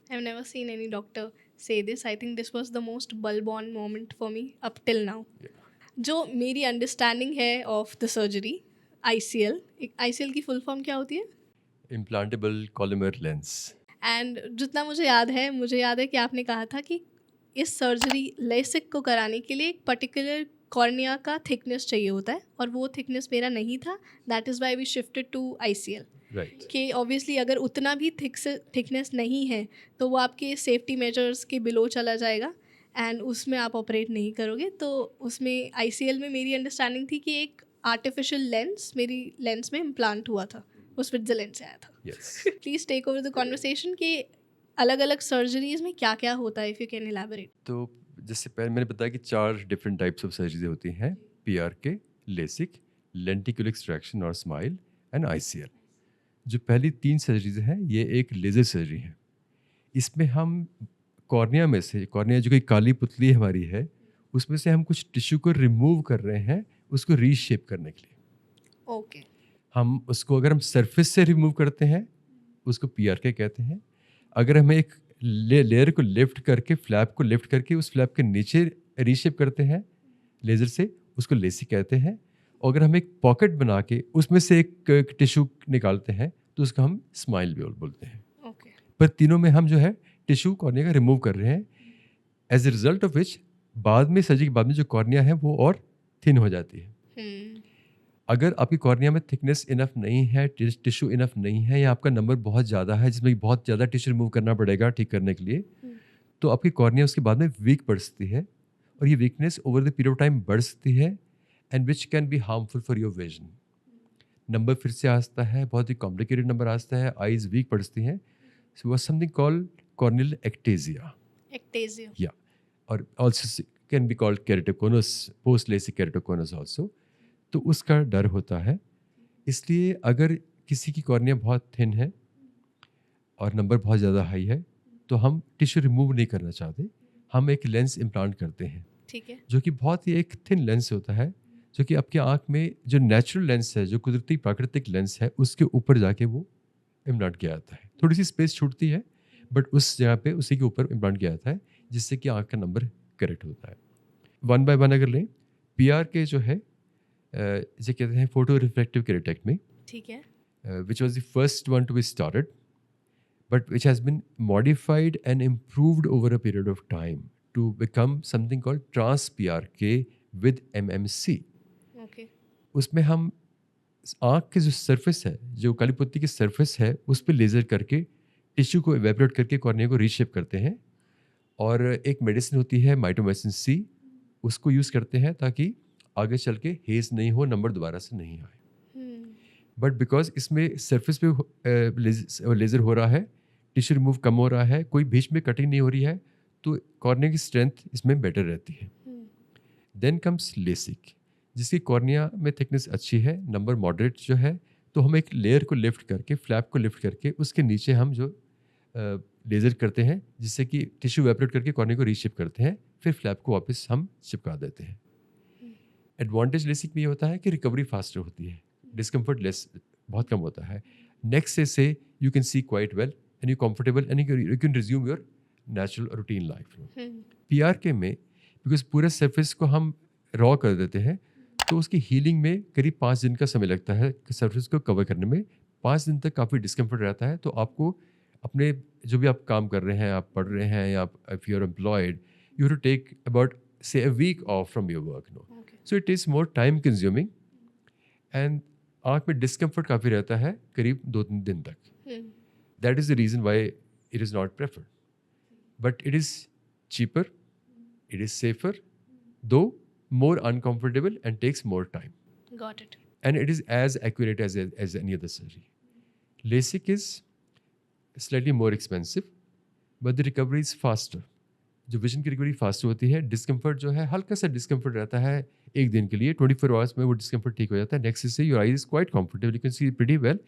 I've never seen any doctor say this. I think this was the most bulb-on moment for me up till now. जो मेरी understanding है of the surgery, ICL, ICL की full form क्या होती है? Implantable columnar lens. And जितना मुझे याद है कि आपने कहा था कि इस सर्जरी लेसिक को कराने के लिए एक पर्टिकुलर कॉर्निया का थिकनेस चाहिए होता है, और वो थिकनेस मेरा नहीं था. That is why we shifted to ICL. Right. कि ऑब्वियसली अगर उतना भी थिकनेस नहीं है तो वो आपके सेफ्टी मेजर्स के बिलो चला जाएगा एंड उसमें आप ऑपरेट नहीं करोगे. तो उसमें ICL में मेरी अंडरस्टैंडिंग थी कि एक आर्टिफिशियल लेंस मेरी लेंस में इम्प्लांट हुआ था, वो स्विट्जरलैंड से आया था. Yes. Please take over the conversation कि अलग अलग सर्जरीज में क्या क्या होता है, इफ़ यू कैन एलैबोरेट. तो जैसे पहले मैंने बताया कि 4 डिफरेंट टाइप्स ऑफ सर्जरी होती हैं, PRK, लेसिक, लेंटिकुलर एक्सट्रैक्शन और स्माइल एंड ICL। जो पहली 3 सर्जरीज हैं ये एक लेज़र सर्जरी है। इसमें हम कॉर्निया जो कि काली पुतली हमारी है, उसमें से हम कुछ टिश्यू को रिमूव कर रहे हैं उसको रीशेप करने के लिए। ओके. हम उसको अगर हम सरफेस से रिमूव करते हैं उसको PRK कहते हैं। अगर हम एक लेयर को लिफ्ट करके फ्लैप को लिफ्ट करके उस फ्लैप के नीचे रीशेप करते हैं लेज़र से, उसको लेसिक कहते हैं। और अगर हम एक पॉकेट बना के उसमें से एक टिश्यू निकालते हैं तो उसको हम स्माइल भी बोलते हैं। ओके. पर तीनों में हम जो है टिश्यू कॉर्निया का रिमूव कर रहे हैं, as a result of which बाद में सर्जरी के बाद में जो कॉर्निया है वो और थिन हो जाती है। अगर आपकी कॉर्निया में थिकनेस इनफ नहीं है, टिश्यू इनफ नहीं है, या आपका नंबर बहुत ज़्यादा है जिसमें बहुत ज़्यादा टिश्यू रिमूव करना पड़ेगा ठीक करने के लिए, तो आपकी कॉर्निया उसके बाद में वीक पड़ सकती है, और ये weakness over the period of time बढ़ सकती है and which can be harmful for your vision. Number फिर से आता है, बहुत ही कॉम्प्लिकेटेड नंबर आता है, आईज वीक पड़ती हैं। So was something called corneal ectasia. या और also can be called keratoconus, post LASIK keratoconus also. तो उसका डर होता है। इसलिए अगर किसी की कॉर्निया बहुत थिन है और नंबर बहुत ज़्यादा हाई है तो हम टिश्यू रिमूव नहीं करना चाहते, हम एक लेंस इम्प्लांट करते हैं। ठीक है. जो कि बहुत ही एक थिन लेंस होता है, जो कि आपकी आँख में जो नेचुरल लेंस है, जो कुदरती प्राकृतिक लेंस है, उसके ऊपर जाके वो इम्प्लांट किया जाता है। थोड़ी सी स्पेस छूटती है बट उस जगह पे उसी के ऊपर इम्प्लांट किया जाता है, जिससे कि आँख का नंबर करेक्ट होता है। 1 बाय 1 अगर लें, PRK जो है इसे कहते हैं फोटो रिफ्लेक्टिव केरेटेक्टमी, ठीक है. which was the first one to be started, but which has been modified and improved over a period of time to become something called trans PRK with MMC. Okay. उसमें हम आँख के जो surface है, जो काली पुत्ती की सरफेस है, उस पर लेज़र करके टिश्यू को एवेपोरेट करके कॉर्निया को रीशेप करते हैं। और एक मेडिसिन होती है माइटोमेसिन C, उसको यूज़ करते हैं ताकि आगे चल के हेज़ नहीं हो, नंबर दोबारा से नहीं आए। बट बिकॉज इसमें सरफेस पे लेज़र हो रहा है, टिश्यू रिमूव कम हो रहा है, कोई बीच में कटिंग नहीं हो रही है, तो कॉर्निया की स्ट्रेंथ इसमें बेटर रहती है। देन कम्स लेसिक, जिसकी कॉर्निया में थिकनेस अच्छी है, नंबर मॉडरेट जो है, तो हम एक लेयर को लिफ्ट करके, फ्लैप को लिफ्ट करके उसके नीचे हम जो लेज़र करते हैं, जिससे कि टिश्यू वेपरेट करके कॉर्निया को रीशेप करते हैं, फिर फ्लैप को वापस हम चिपका देते हैं। एडवांटेज लेसिक में ये होता है कि रिकवरी फास्टर होती है, डिस्कम्फर्ट लेस बहुत कम होता है। नेक्स्ट से you can C quite well and you comfortable and you can resume your natural routine life. PRK में बिकॉज पूरे सरफेस को हम रॉ कर देते हैं, तो उसकी हीलिंग में करीब 5 दिन का समय लगता है सरफेस को कवर करने में। 5 दिन तक काफ़ी डिस्कम्फर्ट रहता है, तो आपको अपने जो भी आप काम कर रहे हैं, आप पढ़ रहे हैं, या if you are employed, you have to take about say a week off from your work, no? Okay. So it is more time consuming and आँख में डिस्कम्फर्ट काफ़ी रहता है करीब 2-3 दिन तक। That is the reason why it is not preferred, but it is cheaper, it is safer, दो more uncomfortable and takes more time, Got it. and it is as accurate as any other surgery. LASIK is slightly more expensive, but the recovery is faster. जो vision की recovery fast होती है, discomfort जो है हल्का सा discomfort रहता है एक दिन के लिए, 24 आवर्स में वो डिस्कम्फर्ट ठीक हो जाता है। नेक्स्ट से your eye is quite comfortable, you can see pretty well,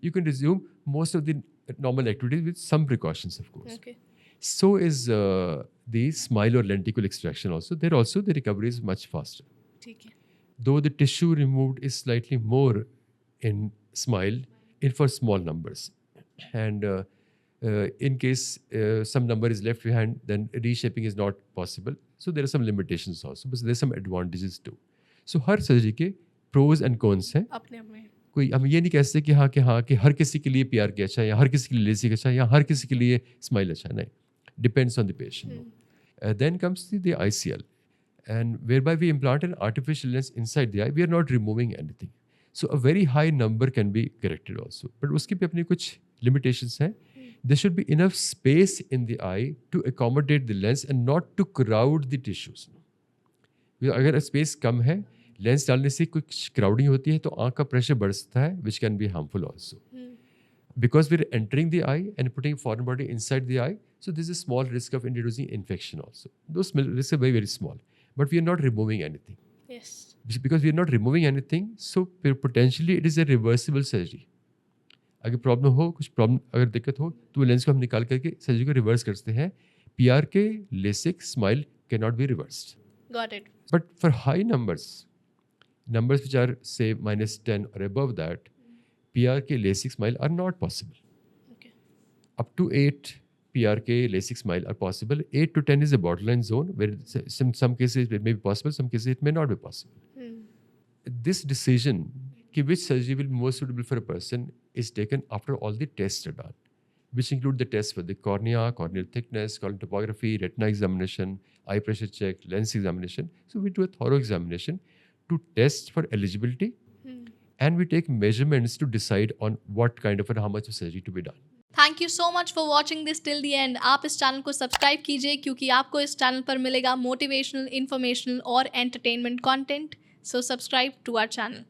you can resume most of the normal activities with some precautions of course. Okay. So is the smile or lenticle extraction also. There also the recovery is much faster. ठीक है. Though the tissue removed is slightly more in smile in for small numbers, and In case some number is left behind, then reshaping is not possible. So there are some limitations also, but there are some advantages too. So her surgery के pros and cons हैं. अपने आप में कोई हम ये नहीं कह सकते कि हर किसी के लिए PR के अच्छा है, या हर किसी के लिए लेसिक अच्छा है, या हर किसी के लिए स्माइल अच्छा है. नहीं, depends on the patient. Then comes the ICL, and whereby we implant an artificial lens inside the eye. We are not removing anything. So a very high number can be corrected also. But उसकी भी अपनी कुछ limitations हैं. There should be enough space in the eye to accommodate the lens and not to crowd the tissues. अगर space कम है, lens डालने से कुछ क्राउडिंग होती है, तो आँख का प्रेशर बढ़ सकता है, which can be harmful also. Because we're entering the eye and putting foreign body inside the eye, so there's a small risk of introducing infection also. Those risks are very, very small. But we are not removing anything. yes Because we are not removing anything, so potentially it is a reversible surgery. अगर problem हो, कुछ problem अगर दिक्कत हो, तो lens को हम निकाल करके सर्जरी को रिवर्स कर सकते हैं. PR के LASIK smile can not be reversed. got it But for high numbers which are say -10 or above that, PR के LASIK smile are not possible. okay Up to 8 PR के LASIK smile are possible. 8 to 10 is a borderline zone where some cases it may be possible, some cases it may not be possible. This decision कि which surgery will be more suitable for a person is taken after all the tests are done, which include the tests for the cornea, corneal thickness, corneal topography, retina examination, eye pressure check, lens examination. So we do a thorough examination to test for eligibility, and we take measurements to decide on what kind of and how much of surgery to be done. Thank you so much for watching this till the and. आप इस channel को subscribe कीजिए क्योंकि आपको इस channel पर मिलेगा motivational, informational और entertainment content. So subscribe to our channel.